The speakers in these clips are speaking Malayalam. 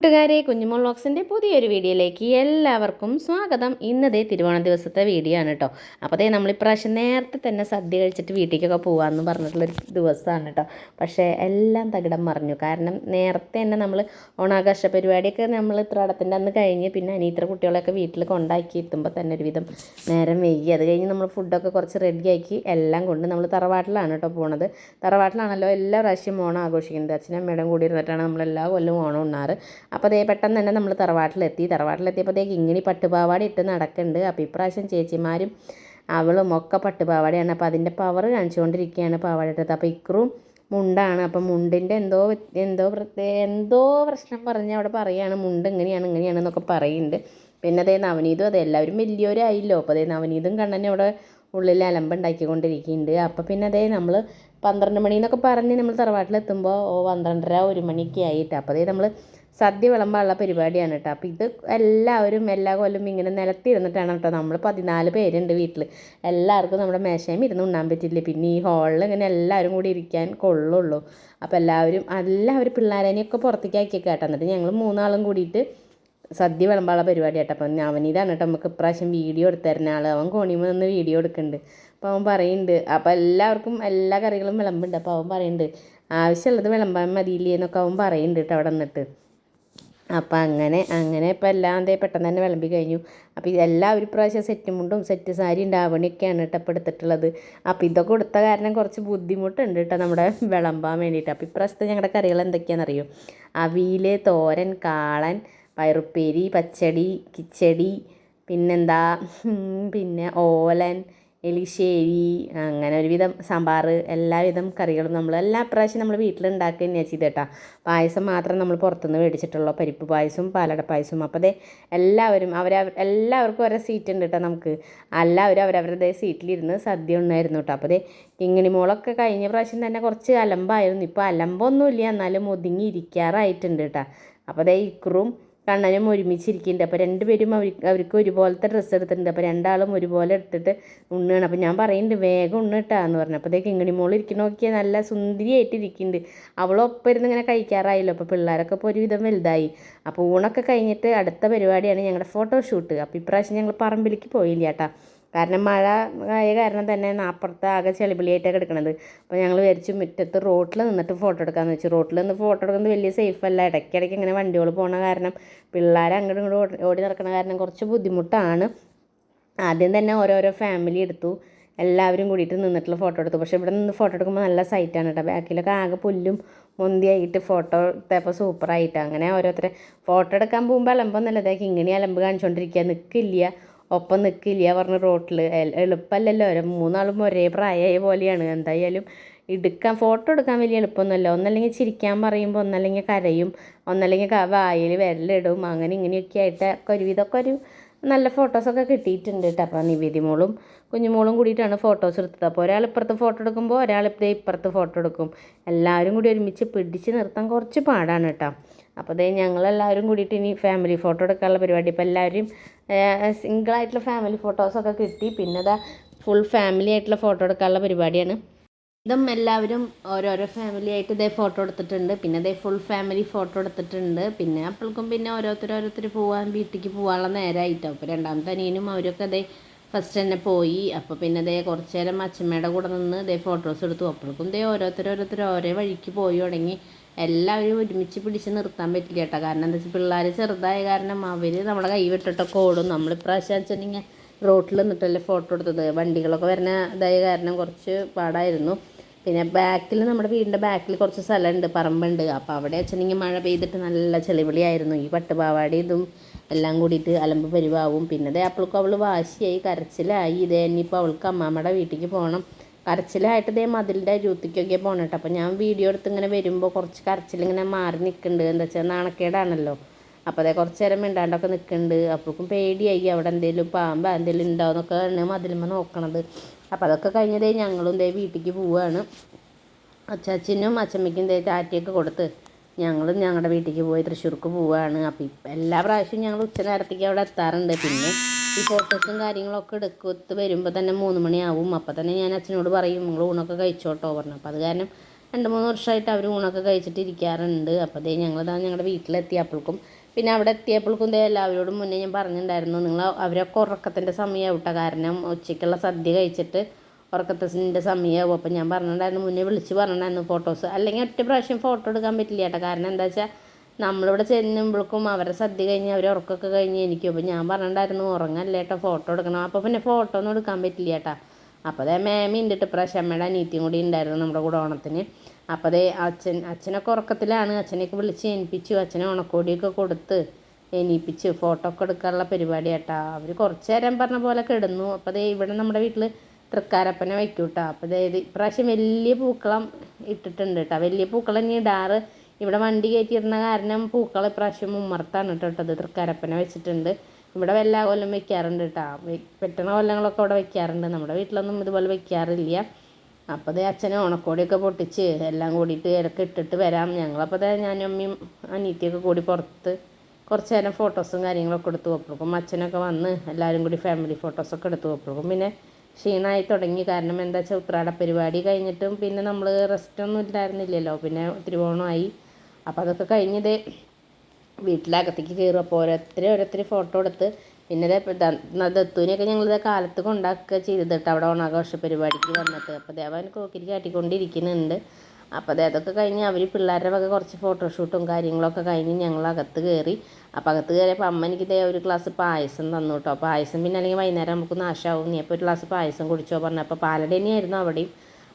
കൂട്ടുകാരെ കുഞ്ഞുമോൾ വ്ളോഗ്സിൻ്റെ പുതിയൊരു വീഡിയോയിലേക്ക് എല്ലാവർക്കും സ്വാഗതം. ഇന്നതേ തിരുവോണ ദിവസത്തെ വീഡിയോ ആണ് കേട്ടോ. അപ്പോൾ അതേ നമ്മളിപ്രാവശ്യം നേരത്തെ തന്നെ സദ്യ കഴിച്ചിട്ട് വീട്ടിലേക്കൊക്കെ പോകാമെന്ന് പറഞ്ഞിട്ടുള്ളൊരു ദിവസമാണ് കേട്ടോ. പക്ഷേ എല്ലാം തകിടം മറിഞ്ഞു. കാരണം നേരത്തെ തന്നെ നമ്മൾ ഓണാഘോഷ പരിപാടിയൊക്കെ നമ്മൾ ഉത്രാടത്തിൻ്റെ അന്ന് കഴിഞ്ഞ് പിന്നെ അനിയത്ര കുട്ടികളെയൊക്കെ വീട്ടിൽ കൊണ്ടാക്കി എത്തുമ്പോൾ തന്നെ ഒരുവിധം നേരം വൈകി. അത് കഴിഞ്ഞ് നമ്മൾ ഫുഡൊക്കെ കുറച്ച് റെഡിയാക്കി എല്ലാം കൊണ്ട് നമ്മൾ തറവാട്ടിലാണ് കേട്ടോ പോണത്. തറവാട്ടിലാണല്ലോ എല്ലാ പ്രാവശ്യം ഓണം ആഘോഷിക്കുന്നത്. അച്ഛനും അമ്മയുടെയും കൂടി ഇരുന്നിട്ടാണ് നമ്മളെല്ലാ കൊല്ലവും ഓണം ഉണ്ണാറ്. അപ്പോൾ അതേ പെട്ടെന്ന് തന്നെ നമ്മൾ തറവാട്ടിലെത്തിയപ്പോഴത്തേക്ക് ഇങ്ങനെ പട്ടുപാവാട ഇട്ട് നടക്കുന്നുണ്ട്. അപ്പോൾ ഇപ്രാവശ്യം ചേച്ചിമാരും അവളും ഒക്കെ പട്ടുപാവാടയാണ്. അപ്പോൾ അതിൻ്റെ പവർ കാണിച്ചുകൊണ്ടിരിക്കുകയാണ് പാവാട ഇട്ടത്. അപ്പോൾ ഇക്രും മുണ്ടാണ്. അപ്പം മുണ്ടിൻ്റെ എന്തോ പ്രശ്നം പറഞ്ഞ് അവിടെ പറയുകയാണ്, മുണ്ട് ഇങ്ങനെയാണെന്നൊക്കെ പറയുന്നുണ്ട്. പിന്നെ അതേ നവനീതും അതെ എല്ലാവരും വലിയവരായില്ലോ. അപ്പോൾ അതേ നവനീതും കണ്ണനെ അവിടെ ഉള്ളിൽ അലമ്പുണ്ടാക്കിക്കൊണ്ടിരിക്കുന്നുണ്ട്. അപ്പോൾ പിന്നെ അതേ നമ്മൾ 12 മണി എന്നൊക്കെ പറഞ്ഞ് നമ്മൾ തറവാട്ടിലെത്തുമ്പോൾ 12:30 1 മണിയൊക്കെ ആയിട്ട്. അപ്പോൾ അതേ നമ്മൾ സദ്യ വിളമ്പാനുള്ള പരിപാടിയാണ് കേട്ടോ. അപ്പോൾ ഇത് എല്ലാവരും എല്ലാ കൊല്ലം ഇങ്ങനെ നിലത്തിരുന്നിട്ടാണ് കേട്ടോ. നമ്മൾ 14 പേരുണ്ട് വീട്ടിൽ. എല്ലാവർക്കും നമ്മുടെ മേശയും ഇരുന്ന് ഉണ്ണാൻ പറ്റില്ല. പിന്നെ ഈ ഹാളിൽ ഇങ്ങനെ എല്ലാവരും കൂടി ഇരിക്കാൻ കൊള്ളുള്ളൂ. അപ്പോൾ എല്ലാവരും പിള്ളേരനെയൊക്കെ പുറത്തേക്ക് ആക്കിയൊക്കെ കേട്ടോ. എന്നിട്ട് ഞങ്ങൾ 3 ആളും കൂടിയിട്ട് സദ്യ വിളമ്പാനുള്ള പരിപാടി കേട്ടോ. അപ്പം അവനിതാണ് കേട്ടോ നമുക്ക് ഇപ്രാവശ്യം വീഡിയോ എടുത്തു തരുന്ന ആൾ. അവൻ കോണിമ നിന്ന് വീഡിയോ എടുക്കുന്നുണ്ട്. അപ്പോൾ അവൻ പറയുന്നുണ്ട്, അപ്പോൾ എല്ലാവർക്കും എല്ലാ കറികളും വിളമ്പുണ്ട്. അപ്പോൾ അവൻ പറയുന്നുണ്ട് ആവശ്യമുള്ളത് വിളമ്പാൻ മതിയില്ലേ എന്നൊക്കെ അവൻ പറയുന്നുണ്ട് കേട്ടോ അവിടെ നിന്നിട്ട്. അപ്പം അങ്ങനെ ഇപ്പോൾ എല്ലാം പെട്ടെന്ന് തന്നെ വിളമ്പി കഴിഞ്ഞു. അപ്പോൾ എല്ലാവരും പ്രാവശ്യം സെറ്റ് മുണ്ടും സെറ്റ് സാരി ഉണ്ടാവണിയൊക്കെയാണ് കേട്ടോ ഇപ്പോൾ എടുത്തിട്ടുള്ളത്. അപ്പോൾ ഇതൊക്കെ കൊടുത്ത കാരണം കുറച്ച് ബുദ്ധിമുട്ടുണ്ട് കേട്ടോ നമ്മുടെ വിളമ്പാൻ വേണ്ടിയിട്ട്. അപ്പോൾ ഇപ്രാവശ്യത്തെ ഞങ്ങളുടെ കറികൾ എന്തൊക്കെയാണെന്നറിയോ? അവിയൽ, തോരൻ, കാളൻ, പയറുപ്പേരി, പച്ചടി, കിച്ചടി, പിന്നെന്താ പിന്നെ ഓലൻ, എലിശ്ശേരി, അങ്ങനെ ഒരുവിധം സാമ്പാർ, എല്ലാവിധം കറികളും എല്ലാ പ്രാവശ്യം നമ്മൾ വീട്ടിലുണ്ടാക്കുക തന്നെയാണ് ചെയ്തേട്ടാ. പായസം മാത്രം നമ്മൾ പുറത്തുനിന്ന് മേടിച്ചിട്ടുള്ളൂ, പരിപ്പ് പായസവും പാലട പായസവും. അപ്പോൾ അതേ എല്ലാവർക്കും ഓരോ സീറ്റ് ഉണ്ട് കേട്ടോ. നമുക്ക് എല്ലാവരും അവരവരുടെ സീറ്റിലിരുന്ന് സദ്യ ഉണ്ടായിരുന്നു കേട്ടോ. അപ്പോൾ അതേ കിങ്ങിണി മോളൊക്കെ കഴിഞ്ഞ പ്രാവശ്യം തന്നെ കുറച്ച് അലമ്പായിരുന്നു. ഇപ്പോൾ അലമ്പൊന്നുമില്ല, എന്നാലും ഒതുങ്ങി ഇരിക്കാറായിട്ടുണ്ട് കേട്ടോ. അപ്പോൾ അതേ ഇക്രും കണ്ണനും ഒരുമിച്ചിരിക്കുന്നുണ്ട്. അപ്പോൾ രണ്ടുപേരും അവർക്ക് ഒരുപോലത്തെ ഡ്രസ്സ് എടുത്തിട്ടുണ്ട്. അപ്പോൾ രണ്ടാളും ഒരുപോലെ എടുത്തിട്ട് ഉണ്ണുകയാണ്. അപ്പോൾ ഞാൻ പറയുന്നുണ്ട് വേഗം ഉണ്ണിട്ടാന്ന് പറഞ്ഞു. അപ്പോൾ അതേ കിങ്ങിണി മോൾ ഇരിക്കണ നോക്കിയാൽ നല്ല സുന്ദരിയായിട്ട് ഇരിക്കുന്നുണ്ട്. അവളൊപ്പം ഇരുന്ന് ഇങ്ങനെ കഴിക്കാറായല്ലോ. അപ്പോൾ പിള്ളേരൊക്കെ ഇപ്പോൾ ഒരുവിധം വലുതായി. അപ്പോൾ ഊണൊക്കെ കഴിഞ്ഞിട്ട് അടുത്ത പരിപാടിയാണ് ഞങ്ങളുടെ ഫോട്ടോഷൂട്ട്. അപ്പോൾ ഇപ്രാവശ്യം ഞങ്ങൾ പറമ്പിലേക്ക് പോയില്ല കേട്ടോ. കാരണം മഴ ആയ കാരണം തന്നെ അപ്പുറത്ത് ആകെ ചെളിപിളിയായിട്ടൊക്കെ എടുക്കണത്. അപ്പോൾ ഞങ്ങൾ വിചാരിച്ചു മുറ്റത്ത് റോട്ടിൽ നിന്നിട്ട് ഫോട്ടോ എടുക്കാമെന്ന് വെച്ചു. റോട്ടിൽ നിന്ന് ഫോട്ടോ എടുക്കുന്നത് വലിയ സേഫ് അല്ല. ഇടയ്ക്കിടയ്ക്ക് ഇങ്ങനെ വണ്ടികൾ പോകണ കാരണം പിള്ളേർ അങ്ങോട്ടും ഇങ്ങോട്ടും ഓടി നടക്കണ കാരണം കുറച്ച് ബുദ്ധിമുട്ടാണ്. ആദ്യം തന്നെ ഓരോരോ ഫാമിലി എടുത്തു, എല്ലാവരും കൂടിയിട്ട് നിന്നിട്ടുള്ള ഫോട്ടോ എടുത്തു. പക്ഷേ ഇവിടെ നിന്ന് ഫോട്ടോ എടുക്കുമ്പോൾ നല്ല സൈറ്റാണ് കേട്ടോ. ബാക്കിലൊക്കെ ആകെ പുല്ലും മുന്തിയായിട്ട് ഫോട്ടോ എടുത്തപ്പോൾ സൂപ്പറായിട്ട് അങ്ങനെ ഓരോരുത്തരെ ഫോട്ടോ എടുക്കാൻ പോകുമ്പോൾ അലമ്പൊന്നുമല്ല. ഇങ്ങനെ അലമ്പ് കാണിച്ചുകൊണ്ടിരിക്കുക, ഒപ്പം നിൽക്കില്ല പറഞ്ഞ് റോട്ടിൽ. എളുപ്പമല്ലല്ലോ, 3 ആളും ഒരേ പ്രായമായ പോലെയാണ്. എന്തായാലും ഫോട്ടോ എടുക്കാൻ വലിയ എളുപ്പമൊന്നുമല്ല. ഒന്നല്ലെങ്കിൽ ചിരിക്കാൻ പറയുമ്പോൾ ഒന്നല്ലെങ്കിൽ കരയും, ഒന്നല്ലെങ്കിൽ വായിൽ വിരലിടും, അങ്ങനെ ഇങ്ങനെയൊക്കെ ആയിട്ട് ഒരുവിധമൊക്കെ ഒരു നല്ല ഫോട്ടോസൊക്കെ കിട്ടിയിട്ടുണ്ട് കേട്ടോ. അപ്പോൾ നിവേദിമോളും കുഞ്ഞുമോളും കൂടിയിട്ടാണ് ഫോട്ടോസ് എടുത്തത്. അപ്പോൾ ഒരാൾ ഇപ്പുറത്ത് ഫോട്ടോ എടുക്കുമ്പോൾ ഒരാൾ ഇപ്പുറത്ത് ഫോട്ടോ എടുക്കും. എല്ലാവരും കൂടി ഒരുമിച്ച് പിടിച്ച് നിർത്താൻ കുറച്ച് പാടാണ് കേട്ടോ. അപ്പോൾ അതേ ഞങ്ങളെല്ലാവരും കൂടിയിട്ട് ഇനി ഫാമിലി ഫോട്ടോ എടുക്കാനുള്ള പരിപാടി. ഇപ്പോൾ എല്ലാവരും സിംഗിളായിട്ടുള്ള ഫാമിലി ഫോട്ടോസൊക്കെ കിട്ടി. പിന്നെ അതാ ഫുൾ ഫാമിലി ആയിട്ടുള്ള ഫോട്ടോ എടുക്കാനുള്ള പരിപാടിയാണ്. ഇതും എല്ലാവരും ഓരോരോ ഫാമിലി ആയിട്ട് ഇതേ ഫോട്ടോ എടുത്തിട്ടുണ്ട്. പിന്നെ അതേ ഫുൾ ഫാമിലി ഫോട്ടോ എടുത്തിട്ടുണ്ട്. പിന്നെ അപ്പോഴേക്കും പിന്നെ ഓരോരുത്തർ വീട്ടിലേക്ക് പോകാനുള്ള നേരമായിട്ടോ. അപ്പോൾ രണ്ടാമത്തെ അനിയനും അവരൊക്കെ അതേ ഫസ്റ്റ് തന്നെ പോയി. അപ്പോൾ പിന്നെ അതേ കുറച്ച് നേരം അച്ഛമ്മയുടെ കൂടെ നിന്ന് ഇതേ ഫോട്ടോസ് എടുത്തു. അപ്പോഴേക്കും ഇതേ ഓരോരുത്തർ ഓരോ വഴിക്ക് പോയി തുടങ്ങി. എല്ലാവരും ഒരുമിച്ച് പിടിച്ച് നിർത്താൻ പറ്റില്ല കേട്ടോ. കാരണം എന്താ വെച്ചാൽ പിള്ളേർ ചെറുതായ കാരണം അവർ നമ്മളെ കൈ വിട്ടിട്ടൊക്കെ ഓടും. നമ്മളിപ്രാവശ്യം വെച്ചിട്ടുണ്ടെങ്കിൽ റോട്ടിൽ നിന്നിട്ടല്ലേ ഫോട്ടോ എടുത്തത്. വണ്ടികളൊക്കെ വരുന്ന ഇതായ കാരണം കുറച്ച് പാടായിരുന്നു. പിന്നെ നമ്മുടെ വീടിൻ്റെ ബാക്കിൽ കുറച്ച് സ്ഥലമുണ്ട്, പറമ്പുണ്ട്. അപ്പോൾ അവിടെ വെച്ചിട്ടുണ്ടെങ്കിൽ മഴ പെയ്തിട്ട് നല്ല ചെളിവിളിയായിരുന്നു. ഈ പട്ടുപാവാടി ഇതും എല്ലാം കൂടിയിട്ട് അലമ്പ് പരിവാവും. പിന്നെ അതേ അപ്പോഴേക്കും അവൾ വാശിയായി, കരച്ചിലായി. ഇതേ ഇനിയിപ്പോൾ അവൾക്ക് അമ്മാമ്മയുടെ വീട്ടിലേക്ക് പോകണം. കരച്ചിലായിട്ട് ഇതേ മതിലിൻ്റെ അരുത്തിക്കൊക്കെ പോകണം കേട്ടോ. അപ്പോൾ ഞാൻ വീഡിയോ എടുത്ത് ഇങ്ങനെ വരുമ്പോൾ കുറച്ച് കരച്ചിലിങ്ങനെ മാറി നിൽക്കുന്നുണ്ട്. എന്താ വെച്ചാൽ നാണക്കേടാണല്ലോ. അപ്പോൾ അതേ കുറച്ച് നേരം മിണ്ടാണ്ടൊക്കെ നിൽക്കുന്നുണ്ട്. അപ്പോഴേക്കും പേടിയായി അവിടെ എന്തെങ്കിലും പാമ്പ് എന്തെങ്കിലും ഉണ്ടോ എന്നൊക്കെ മതിലുമ്പോൾ നോക്കണത്. അപ്പോൾ അതൊക്കെ കഴിഞ്ഞതേ ഞങ്ങളും വീട്ടിലേക്ക് പോവുകയാണ്. അച്ചാച്ചനും അച്ചമ്മയ്ക്കും ടാറ്റയൊക്കെ കൊടുത്ത് ഞങ്ങളും ഞങ്ങളുടെ വീട്ടിലേക്ക് പോയി തൃശ്ശൂർക്ക് പോവുകയാണ്. അപ്പോൾ ഇപ്പം എല്ലാ പ്രാവശ്യവും ഞങ്ങൾ ഉച്ച നേരത്തേക്ക് അവിടെ എത്താറുണ്ട്. പിന്നെ ഈ ഫോട്ടോസും കാര്യങ്ങളൊക്കെ എടുത്ത് വരുമ്പോൾ തന്നെ 3 മണിയാവും. അപ്പോൾ തന്നെ ഞാൻ അച്ഛനോട് പറയും നിങ്ങൾ ഊണൊക്കെ കഴിച്ചോട്ടോ പറഞ്ഞു. അപ്പോൾ അത് കാരണം 2-3 വർഷമായിട്ട് അവർ ഊണൊക്കെ കഴിച്ചിട്ട് ഇരിക്കാറുണ്ട്. അപ്പോൾ ദേ ഞങ്ങളിതാ ഞങ്ങളുടെ വീട്ടിലെത്തിയപ്പോഴേക്കും പിന്നെ അവിടെ എത്തിയപ്പോഴേക്കും ദേ എല്ലാവരോടും മുന്നേ ഞാൻ പറഞ്ഞിട്ടുണ്ടായിരുന്നു നിങ്ങൾ അവരൊക്കെ ഉറക്കത്തിൻ്റെ സമയമാവും കേട്ടോ. കാരണം ഉച്ചയ്ക്കുള്ള സദ്യ കഴിച്ചിട്ട് ഉറക്കത്തിൻ്റെ സമയമാവും. അപ്പോൾ ഞാൻ പറഞ്ഞിട്ടുണ്ടായിരുന്നു മുന്നേ വിളിച്ച് പറഞ്ഞിട്ടുണ്ടായിരുന്നു ഫോട്ടോസ്, അല്ലെങ്കിൽ ഒറ്റ പ്രാവശ്യം ഫോട്ടോ എടുക്കാൻ പറ്റില്ല കേട്ടോ. കാരണം എന്താ വെച്ചാൽ നമ്മളിവിടെ ചെല്ലുമ്പോഴേക്കും അവരെ സദ്യ കഴിഞ്ഞ് അവർ ഉറക്കമൊക്കെ കഴിഞ്ഞ് എനിക്കും. അപ്പോൾ ഞാൻ പറഞ്ഞിട്ടുണ്ടായിരുന്നു ഉറങ്ങല്ലേ കേട്ടോ, ഫോട്ടോ എടുക്കണം. അപ്പോൾ പിന്നെ ഫോട്ടോ ഒന്നും എടുക്കാൻ പറ്റില്ല കേട്ടോ. അപ്പോൾ അതേ മേമി ഉണ്ട് ഇപ്രാവശ്യം, അമ്മയുടെ അനിയത്തിയും കൂടി ഉണ്ടായിരുന്നു നമ്മുടെ കൂടെ ഓണത്തിന്. അപ്പോൾ അതേ അച്ഛനൊക്കെ ഉറക്കത്തിലാണ്. അച്ഛനെയൊക്കെ വിളിച്ച് എണിപ്പിച്ചു, അച്ഛനെ ഉണക്കോടിയൊക്കെ കൊടുത്ത് എണീപ്പിച്ച് ഫോട്ടോ ഒക്കെ എടുക്കാനുള്ള പരിപാടി കേട്ടോ. അവർ കുറച്ച് നേരം പറഞ്ഞ പോലെ കിടന്നു. അപ്പോൾ അതേ ഇവിടെ നമ്മുടെ വീട്ടിൽ തൃക്കാരപ്പനെ വയ്ക്കും കേട്ടോ. അപ്പോൾ അതായത് ഇപ്രാവശ്യം വലിയ പൂക്കളം ഇട്ടിട്ടുണ്ട് കേട്ടോ. വലിയ പൂക്കളം ഇനി ഇടാറ് ഇവിടെ വണ്ടി കയറ്റിയിരുന്ന കാരണം പൂക്കളം ഇപ്രാവശ്യം ഉമ്മർത്താണ് കേട്ടത്. തൃക്കാരപ്പനെ വെച്ചിട്ടുണ്ട്. ഇവിടെ എല്ലാ കൊല്ലം വെക്കാറുണ്ട് കേട്ടോ. പെട്ടണ കൊല്ലങ്ങളൊക്കെ അവിടെ വെക്കാറുണ്ട്. നമ്മുടെ വീട്ടിലൊന്നും ഇതുപോലെ വെക്കാറില്ല. അപ്പോൾ അതേ അച്ഛനെ ഉണക്കോടിയൊക്കെ പൊട്ടിച്ച് എല്ലാം കൂടിയിട്ട് ഇടയ്ക്ക് ഇട്ടിട്ട് വരാം. ഞങ്ങളപ്പോൾ അതേ ഞാനും അമ്മയും അനിയത്തിയൊക്കെ കൂടി പുറത്ത് കുറച്ച് നേരം ഫോട്ടോസും കാര്യങ്ങളൊക്കെ എടുത്ത് വെപ്പോഴേക്കും അച്ഛനൊക്കെ വന്ന് എല്ലാവരും കൂടി ഫാമിലി ഫോട്ടോസൊക്കെ എടുത്ത് വെപ്പോഴേക്കും പിന്നെ ക്ഷീണമായി തുടങ്ങി. കാരണം എന്താ വെച്ചാൽ ഉത്രാട പരിപാടി കഴിഞ്ഞിട്ടും പിന്നെ നമ്മൾ റെസ്റ്റൊന്നും ഇല്ലായിരുന്നില്ലല്ലോ. പിന്നെ തിരുവോണമായി. അപ്പോൾ അതൊക്കെ കഴിഞ്ഞതേ വീട്ടിലകത്തേക്ക് കയറും. അപ്പോൾ ഓരോരുത്തർ ഫോട്ടോ എടുത്ത് പിന്നെ ദത്തുവിനെയൊക്കെ ഞങ്ങളിത് കാലത്ത് കൊണ്ടാക്കുക ചെയ്തത് കേട്ടോ അവിടെ ഓണാഘോഷ പരിപാടിക്ക് വന്നിട്ട്. അപ്പോൾ ദേവൻ കോക്കിരി കാട്ടിക്കൊണ്ടിരിക്കുന്നുണ്ട്. അപ്പോൾ അതൊക്കെ കഴിഞ്ഞ് അവർ പിള്ളേരുടെ വക കുറച്ച് ഫോട്ടോഷൂട്ടും കാര്യങ്ങളൊക്കെ കഴിഞ്ഞ് ഞങ്ങൾ അകത്ത് കയറി. അപ്പോൾ അകത്ത് കയറിയപ്പോൾ അമ്മ എനിക്ക് ഇതേ ഒരു ഗ്ലാസ് പായസം തന്നു കേട്ടോ. പായസം പിന്നെ അല്ലെങ്കിൽ വൈകുന്നേരം നമുക്ക് നാശമാവും, നീ അപ്പോൾ ഒരു ഗ്ലാസ് പായസം കുടിച്ചോ പറഞ്ഞു. അപ്പോൾ പാലടേനിയായിരുന്നു അവിടെയും.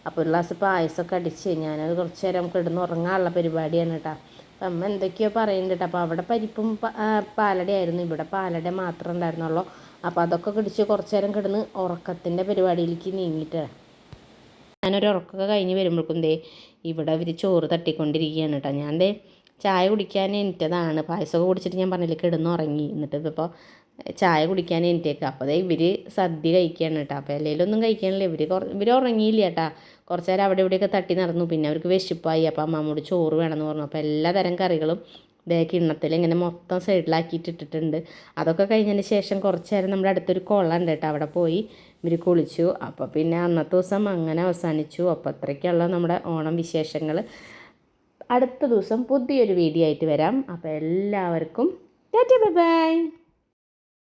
അപ്പോൾ ഒരു ഗ്ലാസ് പായസമൊക്കെ അടിച്ച് ഞാനത് കുറച്ച് നേരം കിടന്ന് ഉറങ്ങാനുള്ള പരിപാടിയാണ് കേട്ടോ. അപ്പം അമ്മ എന്തൊക്കെയോ പറയുന്നുണ്ട് കേട്ടോ. അപ്പോൾ അവിടെ പരിപ്പും പാലടയായിരുന്നു, ഇവിടെ പാലട മാത്രമേ ഉണ്ടായിരുന്നുള്ളൂ. അപ്പോൾ അതൊക്കെ കുടിച്ച് കുറച്ച് നേരം കിടന്ന് ഉറക്കത്തിൻ്റെ പരിപാടിയിലേക്ക് നീങ്ങിയിട്ട് ഞാനൊരു ഉറക്കമൊക്കെ കഴിഞ്ഞ് വരുമ്പോഴേക്കും ദേ ഇവിടെ അവർ ചോറ് തട്ടിക്കൊണ്ടിരിക്കുകയാണ് കേട്ടോ. ഞാൻ ദേ ചായ കുടിക്കാൻ എണീറ്റതാണ്. പായസമൊക്കെ കുടിച്ചിട്ട് ഞാൻ പറഞ്ഞില്ല കിടന്നുറങ്ങി. എന്നിട്ട് ഇപ്പോൾ ചായ കുടിക്കാൻ എണീറ്റേക്കുക. അപ്പോൾ അതേ ഇവർ സദ്യ കഴിക്കുകയാണ് കേട്ടോ. അപ്പോൾ ഇലയിലൊന്നും കഴിക്കാനില്ല. ഇവർ ഉറങ്ങിയില്ല കേട്ടോ. കുറച്ച് നേരം അവിടെ ഇവിടെയൊക്കെ തട്ടി നടന്നു. പിന്നെ അവർക്ക് വിശപ്പായി. അപ്പോൾ അമ്മമ്മോട് ചോറ് വേണമെന്ന് പറഞ്ഞു. അപ്പോൾ എല്ലാ തരം കറികളും ദേ കിണ്ണത്തിൽ ഇങ്ങനെ മൊത്തം സൈഡിലാക്കിയിട്ട് ഇട്ടിട്ടുണ്ട്. അതൊക്കെ കഴിഞ്ഞതിന് ശേഷം കുറച്ച് നേരം നമ്മുടെ അടുത്തൊരു കുളം ഉണ്ട് കേട്ടോ. അവിടെ പോയി ഇവർ കുളിച്ചു. അപ്പോൾ പിന്നെ അന്നത്തെ ദിവസം അങ്ങനെ അവസാനിച്ചു. അപ്പോൾ അത്രയ്ക്കുള്ള നമ്മുടെ ഓണം വിശേഷങ്ങൾ. അടുത്ത ദിവസം പുതിയൊരു വീഡിയോ ആയിട്ട് വരാം. അപ്പോൾ എല്ലാവർക്കും ടാറ്റാ ബൈ ബൈ.